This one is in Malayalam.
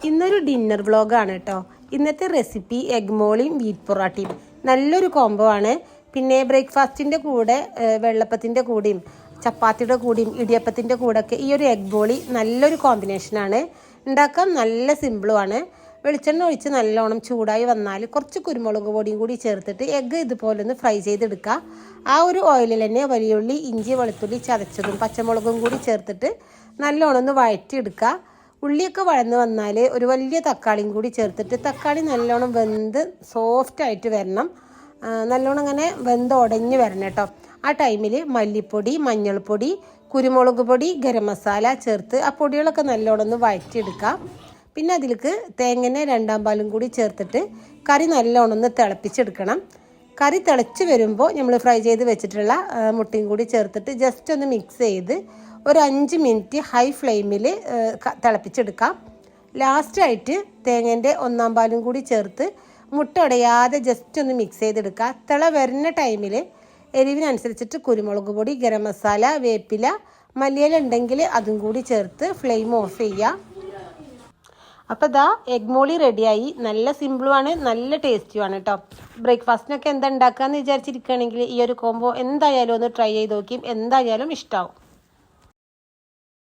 ഇന്നൊരു ഡിന്നർ വ്ളോഗാണ് കേട്ടോ. ഇന്നത്തെ റെസിപ്പി എഗ് മോളിയും വീറ്റ് പൊറാട്ടയും നല്ലൊരു കോംബോ ആണ്. പിന്നെ ബ്രേക്ക്ഫാസ്റ്റിൻ്റെ കൂടെ വെള്ളപ്പത്തിൻ്റെ കൂടെയും ചപ്പാത്തിയുടെ കൂടെയും ഇടിയപ്പത്തിൻ്റെ കൂടെയൊക്കെ ഈ ഒരു എഗ് ബോളി നല്ലൊരു കോമ്പിനേഷനാണ്. ഉണ്ടാക്കാൻ നല്ല സിമ്പിളുമാണ്. വെളിച്ചെണ്ണ ഒഴിച്ച് നല്ലോണം ചൂടായി വന്നാൽ കുറച്ച് കുരുമുളക് പൊടിയും കൂടി ചേർത്തിട്ട് എഗ്ഗ് ഇതുപോലെ ഒന്ന് ഫ്രൈ ചെയ്തെടുക്കുക. ആ ഒരു ഓയിലിൽ തന്നെ വലിയുള്ളി, ഇഞ്ചി, വെളുത്തുള്ളി ചതച്ചതും പച്ചമുളകും കൂടി ചേർത്തിട്ട് നല്ലോണം ഒന്ന് വഴറ്റിയെടുക്കുക. ഉള്ളിയൊക്കെ വഴന്ന് വന്നാൽ ഒരു വലിയ തക്കാളിയും കൂടി ചേർത്തിട്ട് തക്കാളി നല്ലോണം വെന്ത് സോഫ്റ്റായിട്ട് വരണം. നല്ലോണം ഇങ്ങനെ വെന്ത് ഉടഞ്ഞ് വരണം കേട്ടോ. ആ ടൈമിൽ മല്ലിപ്പൊടി, മഞ്ഞൾപ്പൊടി, കുരുമുളക് പൊടി, ഗരം മസാല ചേർത്ത് ആ പൊടികളൊക്കെ നല്ലോണം ഒന്ന് വഴറ്റിയെടുക്കാം. പിന്നെ അതിലേക്ക് തേങ്ങനെ 2 പാലും കൂടി ചേർത്തിട്ട് കറി നല്ലോണം ഒന്ന് തിളപ്പിച്ചെടുക്കണം. കറി തിളച്ച് വരുമ്പോൾ നമ്മൾ ഫ്രൈ ചെയ്ത് വെച്ചിട്ടുള്ള മുട്ടയും കൂടി ചേർത്തിട്ട് ജസ്റ്റ് ഒന്ന് മിക്സ് ചെയ്ത് ഒരു 5 മിനിറ്റ് ഹൈ ഫ്ലെയിമിൽ തിളപ്പിച്ചെടുക്കാം. ലാസ്റ്റായിട്ട് തേങ്ങേൻ്റെ 1 പാലും കൂടി ചേർത്ത് മുട്ട ഉടയാതെ ജസ്റ്റ് ഒന്ന് മിക്സ് ചെയ്തെടുക്കുക. തിള വരുന്ന ടൈമിൽ എരിവിനനുസരിച്ചിട്ട് കുരുമുളക് പൊടി, ഗരം മസാല, വേപ്പില, മല്ലിയില ഉണ്ടെങ്കിൽ അതും കൂടി ചേർത്ത് ഫ്ലെയിം ഓഫ് ചെയ്യുക. അപ്പോൾ ഇതാ എഗ് മോളി റെഡിയായി. നല്ല സിമ്പിളുമാണ്, നല്ല ടേസ്റ്റിയുമാണ് കേട്ടോ. ബ്രേക്ക്ഫാസ്റ്റിനൊക്കെ എന്താ ഉണ്ടാക്കാമെന്ന് വിചാരിച്ചിരിക്കുകയാണെങ്കിൽ ഈ ഒരു കോംബോ എന്തായാലും ഒന്ന് ട്രൈ ചെയ്ത് നോക്കിയും എന്തായാലും ഇഷ്ടമാവും.